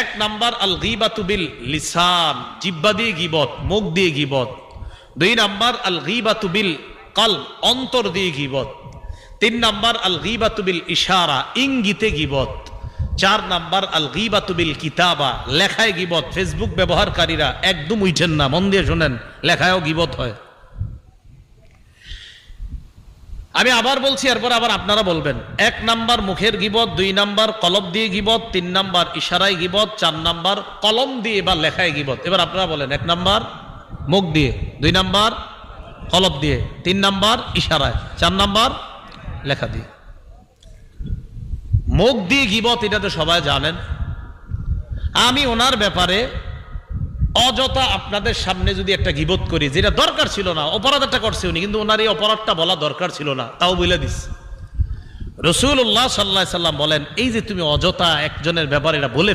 এক নাম্বার আল গীবাতু বিল লিসান, জিহ্বা দিয়ে গীবত, মুখ দিয়ে গীবত। দুই নাম্বার আল গীবাতু বিল কলব, অন্তর দিয়ে গীবত। তিন নাম্বার আল গীবাতু বিল ইশারা, ইঙ্গিতে গীবত। চার নাম্বার আল গীবাতু বিল কিতাবা, লেখায় গীবত। ফেসবুক ব্যবহারকারীরা একদম উঠেন না, মন দিয়ে শোনেন, লেখায়ও গীবত হয়। আমি আবার বলছি, এরপর আবার আপনারা বলবেন। এক নাম্বার মুখের গীবত, দুই নাম্বার কলব দিয়ে গীবত, তিন নাম্বার ইশারায় গীবত, চার নাম্বার কলম দিয়ে বা লেখায় গীবত। এবার আপনারা বলেন, এক নাম্বার মুখ দিয়ে, দুই নাম্বার কলব দিয়ে, তিন নাম্বার ইশারায়, চার নাম্বার লেখা দিয়ে। মুখ দিয়ে গীবত, এটা তো সবাই জানেন। আমি ওনার ব্যাপারে অযথা আপনাদের সামনে যদি একটা গীবত করি, যেটা দরকার ছিল না, অপরাধ একটা করছে উনি, কিন্তু ওনার এই অপরাধটা বলা দরকার ছিল না, তাও বলে দিস। রাসূলুল্লাহ সাল্লাল্লাহু আলাইহি সাল্লাম বলেন, এই যে তুমি অযথা একজনের ব্যাপারে এটা বলে